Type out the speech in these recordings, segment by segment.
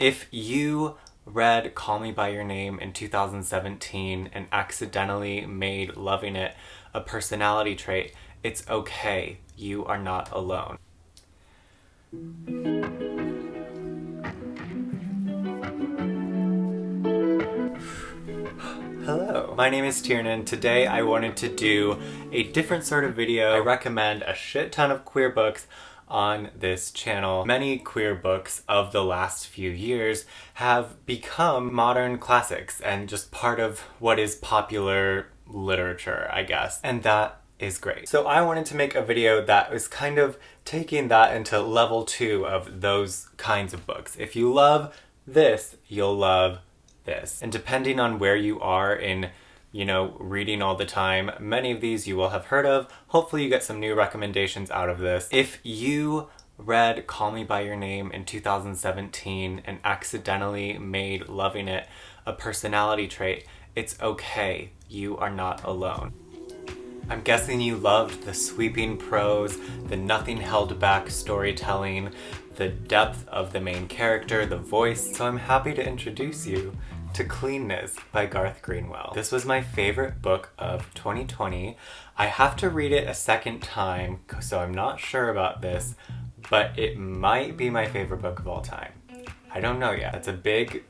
If you read Call Me By Your Name in 2017 and accidentally made loving it a personality trait, it's okay. You are not alone. Hello, my name is Tiernan. Today I wanted to do a different sort of video. I recommend a shit ton of queer books on this channel. Many queer books of the last few years have become modern classics and just part of what is popular literature, I guess. And that is great. So I wanted to make a video that was kind of taking that into level 2 of those kinds of books. If you love this, you'll love this. And depending on where you are in, reading all the time, many of these you will have heard of. Hopefully you get some new recommendations out of this. If you read Call Me By Your Name in 2017 and accidentally made loving it a personality trait, it's okay. You are not alone. I'm guessing you loved the sweeping prose, the nothing held back storytelling, the depth of the main character, the voice, so I'm happy to introduce you to Cleanness by Garth Greenwell. This was my favorite book of 2020. I have to read it a second time, so I'm not sure about this, but it might be my favorite book of all time. I don't know yet. It's a big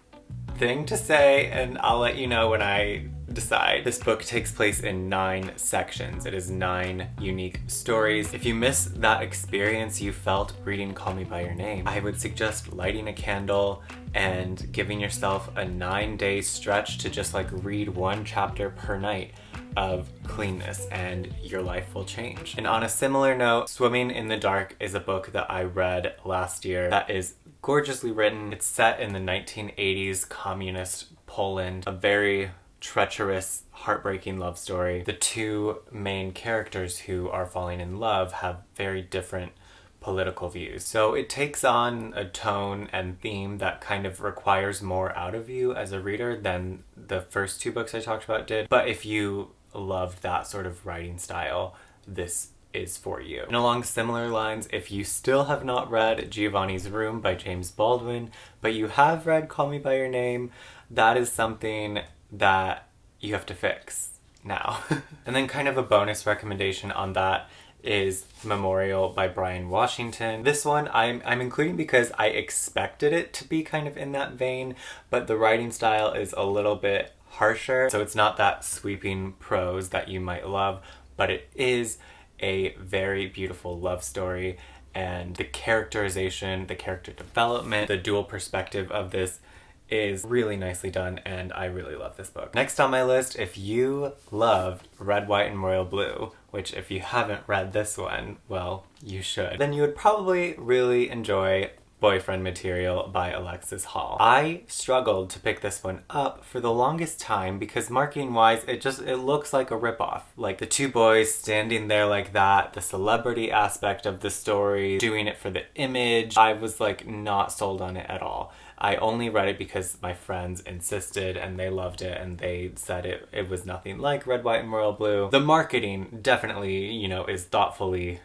thing to say, and I'll let you know when I decide. This book takes place in 9 sections. It is 9 unique stories. If you miss that experience you felt reading Call Me By Your Name, I would suggest lighting a candle and giving yourself a 9-day stretch to just read 1 chapter per night of Cleanness, and your life will change. And on a similar note, Swimming in the Dark is a book that I read last year that is gorgeously written. It's set in the 1980s communist Poland, a very treacherous, heartbreaking love story. The 2 main characters who are falling in love have very different political views. So it takes on a tone and theme that kind of requires more out of you as a reader than the first 2 books I talked about did. But if you loved that sort of writing style, this is for you. And along similar lines, if you still have not read Giovanni's Room by James Baldwin, but you have read Call Me By Your Name, that is something that you have to fix now. And then kind of a bonus recommendation on that is Memorial by Brian Washington. This one I'm including because I expected it to be kind of in that vein, but the writing style is a little bit harsher, so it's not that sweeping prose that you might love, but it is a very beautiful love story, and the characterization, the character development, the dual perspective of this is really nicely done, and I really love this book. Next on my list, if you loved Red, White, and Royal Blue, which if you haven't read this one, well, you should, then you would probably really enjoy Boyfriend Material by Alexis Hall. I struggled to pick this one up for the longest time because marketing-wise, it looks like a ripoff. Like the 2 boys standing there like that, the celebrity aspect of the story, doing it for the image. I was not sold on it at all. I only read it because my friends insisted and they loved it and they said it was nothing like Red, White, and Royal Blue. The marketing definitely, is thoughtfully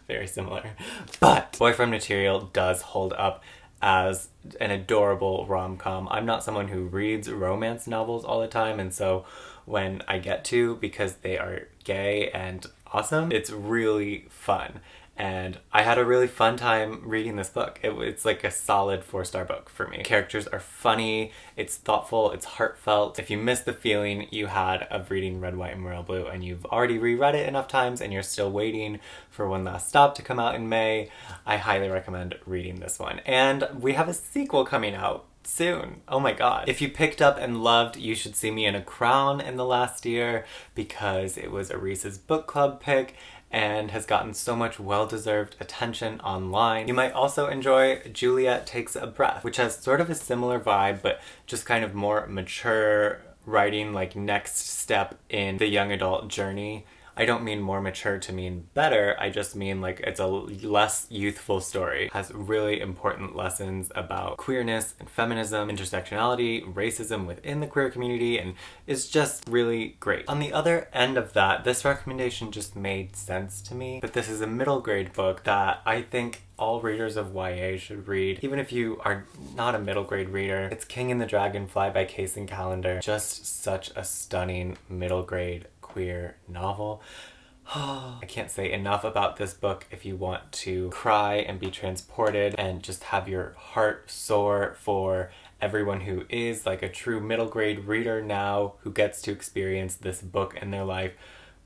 very similar. But Boyfriend Material does hold up as an adorable rom-com. I'm not someone who reads romance novels all the time, and so when I get to, because they are gay and awesome, it's really fun. And I had a really fun time reading this book. It's like a solid 4-star book for me. Characters are funny, it's thoughtful, it's heartfelt. If you miss the feeling you had of reading Red, White, and Royal Blue and you've already reread it enough times and you're still waiting for One Last Stop to come out in May, I highly recommend reading this one. And we have a sequel coming out soon. Oh my god. If you picked up and loved You Should See Me in a Crown in the last year because it was a Reese's Book Club pick and has gotten so much well-deserved attention online, you might also enjoy Juliet Takes a Breath, which has sort of a similar vibe, but just kind of more mature writing, next step in the young adult journey I don't mean more mature to mean better, I just mean like it's a less youthful story. It has really important lessons about queerness and feminism, intersectionality, racism within the queer community, and is just really great. On the other end of that, this recommendation just made sense to me, but this is a middle grade book that I think all readers of YA should read, even if you are not a middle grade reader. It's King and the Dragonfly by Kacen Callender. Just such a stunning middle grade queer novel. I can't say enough about this book if you want to cry and be transported and just have your heart soar for everyone who is like a true middle grade reader now who gets to experience this book in their life.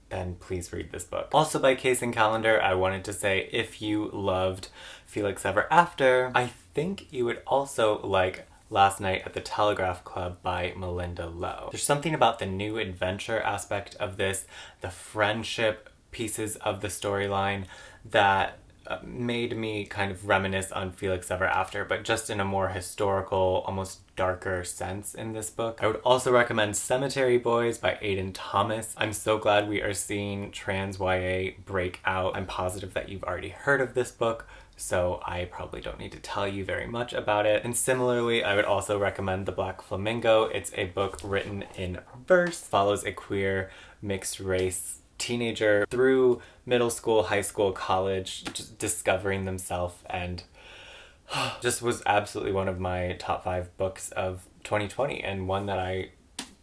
Then please read this book. Also by Kacen Callender, I wanted to say if you loved Felix Ever After, I think you would also like Last Night at the Telegraph Club by Melinda Lowe. There's something about the new adventure aspect of this, the friendship pieces of the storyline that made me kind of reminisce on Felix Ever After, but just in a more historical, almost darker sense in this book. I would also recommend Cemetery Boys by Aiden Thomas. I'm so glad we are seeing trans YA break out. I'm positive that you've already heard of this book, so I probably don't need to tell you very much about it. And similarly, I would also recommend The Black Flamingo. It's a book written in verse, follows a queer mixed race teenager through middle school, high school, college, just discovering themselves, and just was absolutely one of my top 5 books of 2020 and one that I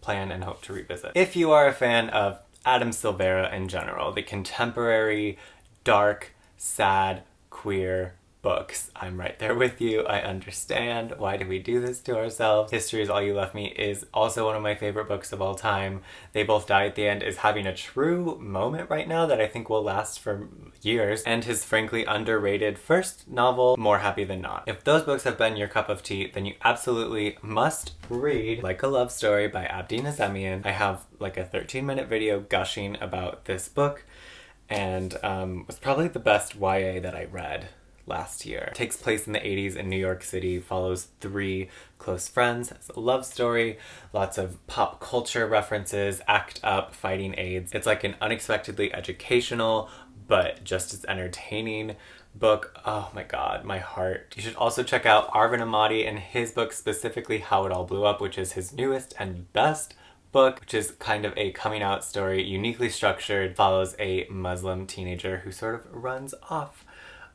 plan and hope to revisit. If you are a fan of Adam Silvera in general, the contemporary, dark, sad, queer books, I'm right there with you. I understand. Why do we do this to ourselves? History Is All You Left Me is also one of my favorite books of all time. They Both Die at the End is having a true moment right now that I think will last for years, and his frankly underrated first novel, More Happy Than Not. If those books have been your cup of tea, then you absolutely must read Like a Love Story by Abdi Nazemian. I have like a 13-minute video gushing about this book, and was probably the best YA that I read last year. It takes place in the 80s in New York City, follows 3 close friends, it's a love story, lots of pop culture references, ACT UP, fighting AIDS. It's like an unexpectedly educational, but just as entertaining book. Oh my god, my heart. You should also check out Arvin Amati and his book, specifically How It All Blew Up, which is his newest and best book, which is kind of a coming out story, uniquely structured, follows a Muslim teenager who sort of runs off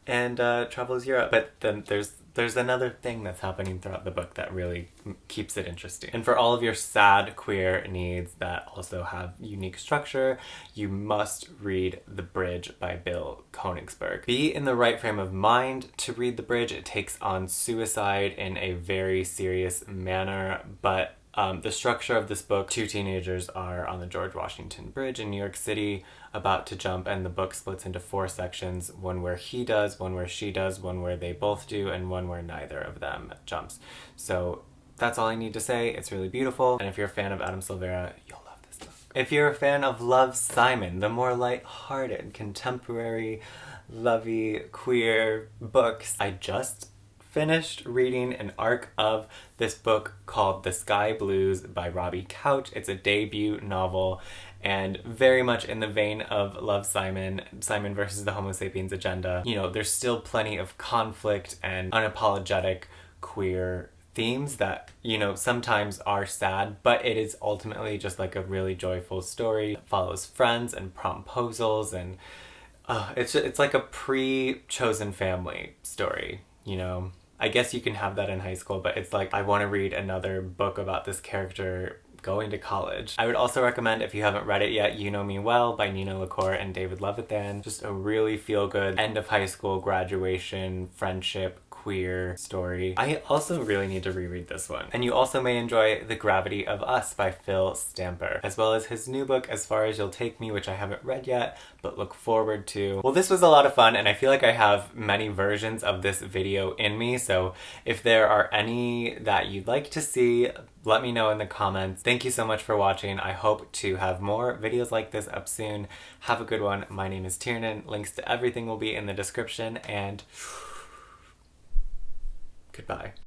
and travels Europe. But then there's another thing that's happening throughout the book that really keeps it interesting. And for all of your sad queer needs that also have unique structure, you must read The Bridge by Bill Koenigsberg. Be in the right frame of mind to read The Bridge. It takes on suicide in a very serious manner, but the structure of this book, 2 teenagers are on the George Washington Bridge in New York City about to jump, and the book splits into 4 sections, one where he does, one where she does, one where they both do, and one where neither of them jumps. So that's all I need to say. It's really beautiful, and if you're a fan of Adam Silvera, you'll love this book. If you're a fan of Love, Simon, the more light-hearted, contemporary, lovey, queer books, I just finished reading an arc of this book called The Sky Blues by Robbie Couch. It's a debut novel and very much in the vein of Love, Simon, Simon versus the Homo sapiens agenda. You know, there's still plenty of conflict and unapologetic queer themes that, you know, sometimes are sad, but it is ultimately just like a really joyful story. It follows friends and promposals, and it's like a pre-chosen family story, you know. I guess you can have that in high school, but it's like, I want to read another book about this character going to college. I would also recommend, if you haven't read it yet, You Know Me Well by Nina LaCour and David Levithan. Just a really feel-good end of high school, graduation, friendship, queer story. I also really need to reread this one. And you also may enjoy The Gravity of Us by Phil Stamper, as well as his new book, As Far As You'll Take Me, which I haven't read yet, but look forward to. Well, this was a lot of fun, and I feel like I have many versions of this video in me, so if there are any that you'd like to see, let me know in the comments. Thank you so much for watching. I hope to have more videos like this up soon. Have a good one. My name is Tiernan. Links to everything will be in the description, and goodbye.